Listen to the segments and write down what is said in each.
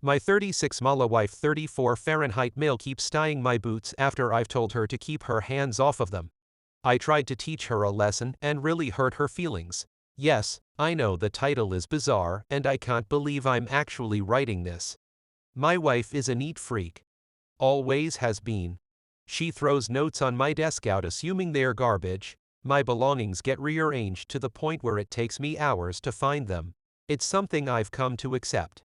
My 36 Mala wife 34 Fahrenheit male keeps tying my boots after I've told her to keep her hands off of them. I tried to teach her a lesson and really hurt her feelings. Yes, I know the title is bizarre and I can't believe I'm actually writing this. My wife is a neat freak. Always has been. She throws notes on my desk out assuming they're garbage. My belongings get rearranged to the point where it takes me hours to find them. It's something I've come to accept.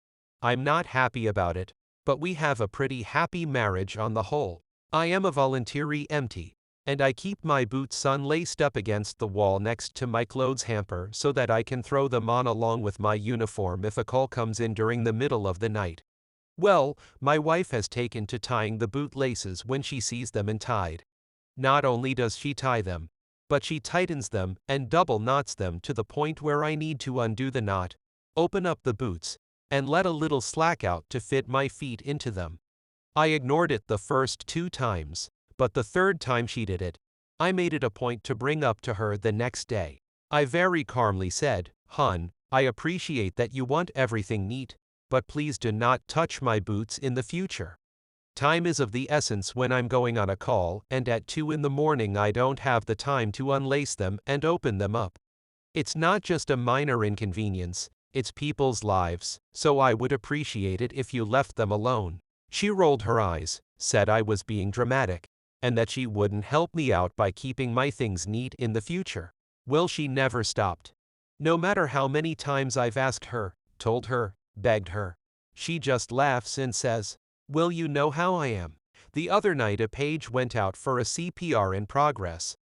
I'm not happy about it, but we have a pretty happy marriage on the whole. I am a voluntary empty, and I keep my boots unlaced up against the wall next to my clothes hamper so that I can throw them on along with my uniform if a call comes in during the middle of the night. Well, my wife has taken to tying the boot laces when she sees them untied. Not only does she tie them, but she tightens them and double knots them to the point where I need to undo the knot, open up the boots, and let a little slack out to fit my feet into them. I ignored it the first 2 times, but the third time she did it, I made it a point to bring up to her the next day. I very calmly said, "Hun, I appreciate that you want everything neat, but please do not touch my boots in the future. Time is of the essence when I'm going on a call, and at 2 in the morning I don't have the time to unlace them and open them up. It's not just a minor inconvenience, it's people's lives, so I would appreciate it if you left them alone." She rolled her eyes, said I was being dramatic, and that she wouldn't help me out by keeping my things neat in the future. Well, she never stopped. No matter how many times I've asked her, told her, begged her, she just laughs and says, "Well, you know how I am." The other night a page went out for a CPR in progress.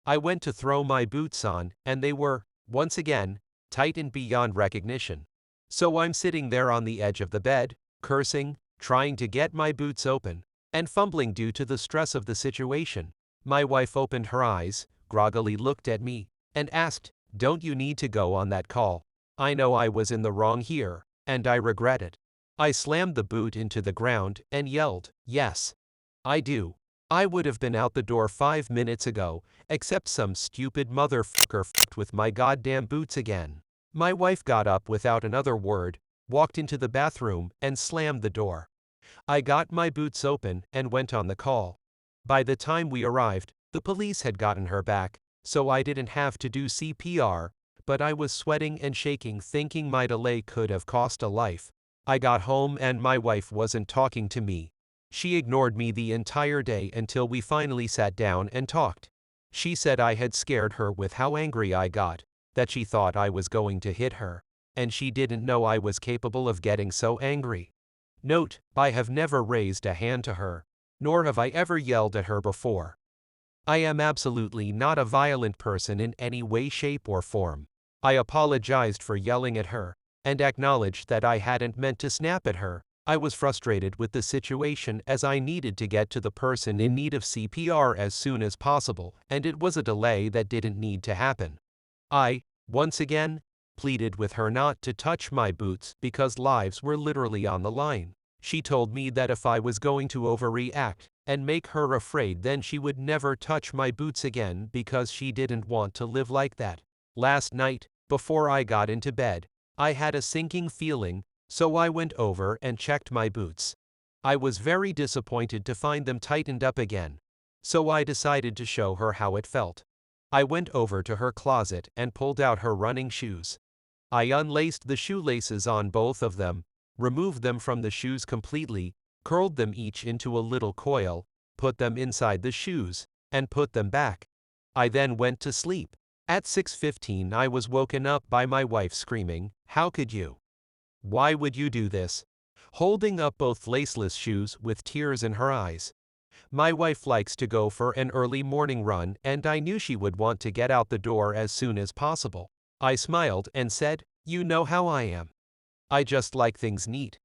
I went to throw my boots on, and they were, once again, tightened beyond recognition. So I'm sitting there on the edge of the bed, cursing, trying to get my boots open, and fumbling due to the stress of the situation. My wife opened her eyes, groggily looked at me, and asked, "Don't you need to go on that call? I know I was in the wrong here, and I regret it." I slammed the boot into the ground and yelled, "Yes, I do. I would have been out the door 5 minutes ago, except some stupid motherfucker fucked with my goddamn boots again." My wife got up without another word, walked into the bathroom, and slammed the door. I got my boots open and went on the call. By the time we arrived, the police had gotten her back, so I didn't have to do CPR, but I was sweating and shaking thinking my delay could have cost a life. I got home and my wife wasn't talking to me. She ignored me the entire day until we finally sat down and talked. She said I had scared her with how angry I got, that she thought I was going to hit her, and she didn't know I was capable of getting so angry. Note, I have never raised a hand to her, nor have I ever yelled at her before. I am absolutely not a violent person in any way, shape, or form. I apologized for yelling at her, and acknowledged that I hadn't meant to snap at her. I was frustrated with the situation as I needed to get to the person in need of CPR as soon as possible, and it was a delay that didn't need to happen. I, once again, pleaded with her not to touch my boots because lives were literally on the line. She told me that if I was going to overreact and make her afraid, then she would never touch my boots again because she didn't want to live like that. Last night, before I got into bed, I had a sinking feeling, so I went over and checked my boots. I was very disappointed to find them tightened up again, so I decided to show her how it felt. I went over to her closet and pulled out her running shoes. I unlaced the shoelaces on both of them, removed them from the shoes completely, curled them each into a little coil, put them inside the shoes, and put them back. I then went to sleep. At 6:15 I was woken up by my wife screaming, "How could you? Why would you do this?" holding up both laceless shoes with tears in her eyes. My wife likes to go for an early morning run, and I knew she would want to get out the door as soon as possible. I smiled and said, "You know how I am. I just like things neat."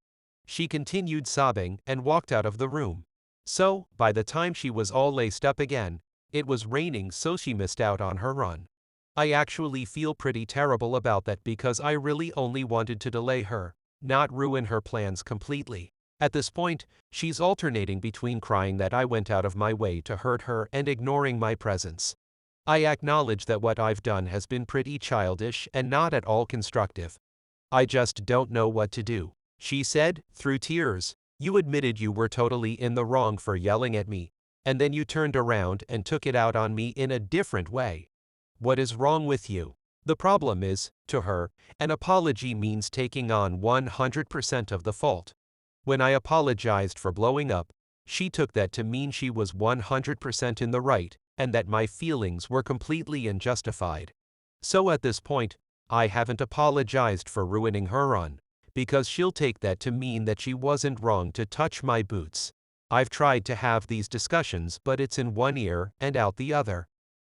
She continued sobbing and walked out of the room. So, by the time she was all laced up again, it was raining, so she missed out on her run. I actually feel pretty terrible about that because I really only wanted to delay her, not ruin her plans completely. At this point, she's alternating between crying that I went out of my way to hurt her and ignoring my presence. I acknowledge that what I've done has been pretty childish and not at all constructive. I just don't know what to do. She said, through tears, "You admitted you were totally in the wrong for yelling at me, and then you turned around and took it out on me in a different way. What is wrong with you?" The problem is, to her, an apology means taking on 100% of the fault. When I apologized for blowing up, she took that to mean she was 100% in the right, and that my feelings were completely unjustified. So at this point, I haven't apologized for ruining her run, because she'll take that to mean that she wasn't wrong to touch my boots. I've tried to have these discussions, but it's in one ear and out the other.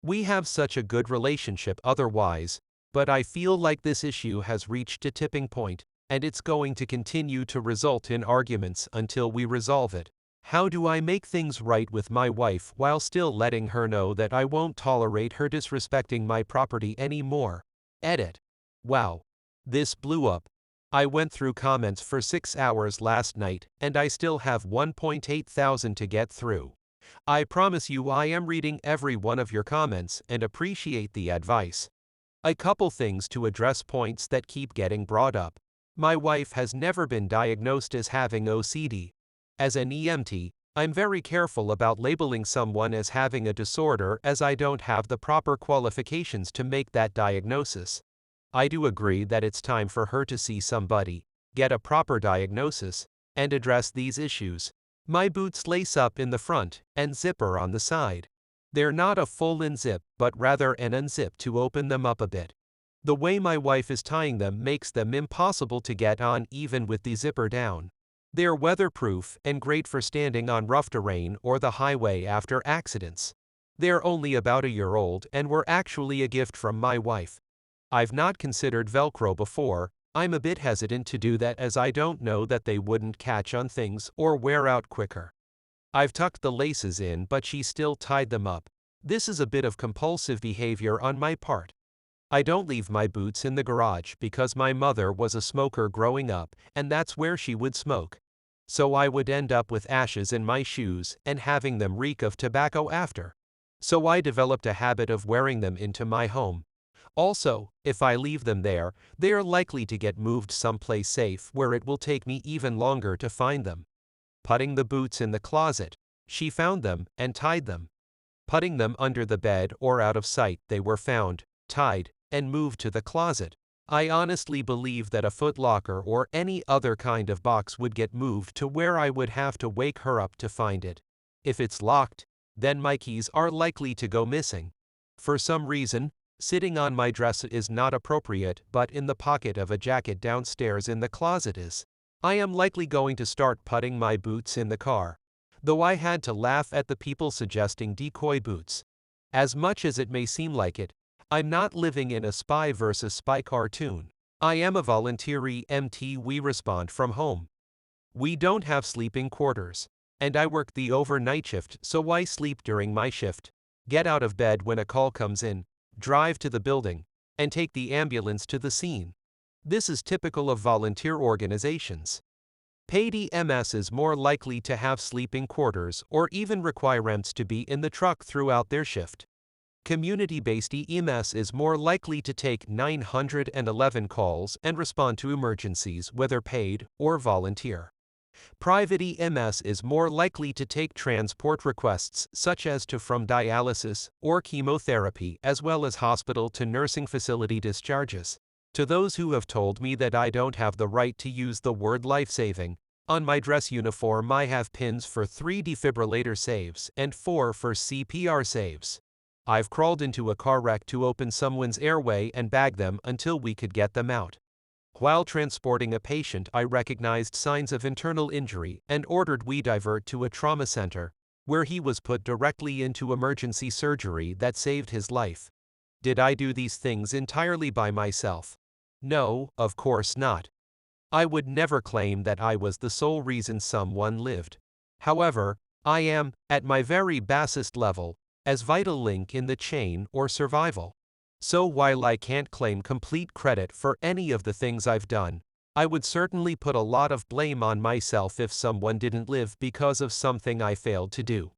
We have such a good relationship otherwise, but I feel like this issue has reached a tipping point, and it's going to continue to result in arguments until we resolve it. How do I make things right with my wife while still letting her know that I won't tolerate her disrespecting my property anymore? Edit. Wow. This blew up. I went through comments for 6 hours last night, and I still have 1.8 thousand to get through. I promise you I am reading every one of your comments and appreciate the advice. A couple things to address points that keep getting brought up. My wife has never been diagnosed as having OCD. As an EMT, I'm very careful about labeling someone as having a disorder as I don't have the proper qualifications to make that diagnosis. I do agree that it's time for her to see somebody, get a proper diagnosis, and address these issues. My boots lace up in the front and zipper on the side. They're not a full unzip, but rather an unzip to open them up a bit. The way my wife is tying them makes them impossible to get on even with the zipper down. They're weatherproof and great for standing on rough terrain or the highway after accidents. They're only about a year old and were actually a gift from my wife. I've not considered Velcro before. I'm a bit hesitant to do that as I don't know that they wouldn't catch on things or wear out quicker. I've tucked the laces in, but she still tied them up. This is a bit of compulsive behavior on my part. I don't leave my boots in the garage because my mother was a smoker growing up, and that's where she would smoke. So I would end up with ashes in my shoes and having them reek of tobacco after. So I developed a habit of wearing them into my home. Also, if I leave them there, they are likely to get moved someplace safe where it will take me even longer to find them. Putting the boots in the closet. She found them and tied them. Putting them under the bed or out of sight, they were found, tied, and moved to the closet. I honestly believe that a footlocker or any other kind of box would get moved to where I would have to wake her up to find it. If it's locked, then my keys are likely to go missing. For some reason, sitting on my dresser is not appropriate, but in the pocket of a jacket downstairs in the closet is. I am likely going to start putting my boots in the car. Though I had to laugh at the people suggesting decoy boots. As much as it may seem like it, I'm not living in a Spy vs. Spy cartoon. I am a volunteer EMT. We respond from home. We don't have sleeping quarters. And I work the overnight shift, so I sleep during my shift, get out of bed when a call comes in, drive to the building, and take the ambulance to the scene. This is typical of volunteer organizations. Paid EMS is more likely to have sleeping quarters or even require EMTs to be in the truck throughout their shift. Community-based EMS is more likely to take 911 calls and respond to emergencies whether paid or volunteer. Private EMS is more likely to take transport requests such as to from dialysis or chemotherapy as well as hospital to nursing facility discharges. To those who have told me that I don't have the right to use the word life-saving, on my dress uniform I have pins for 3 defibrillator saves and 4 for CPR saves. I've crawled into a car wreck to open someone's airway and bag them until we could get them out. While transporting a patient, I recognized signs of internal injury and ordered we divert to a trauma center, where he was put directly into emergency surgery that saved his life. Did I do these things entirely by myself? No, of course not. I would never claim that I was the sole reason someone lived. However, I am, at my very basest level, as vital link in the chain or survival. So while I can't claim complete credit for any of the things I've done, I would certainly put a lot of blame on myself if someone didn't live because of something I failed to do.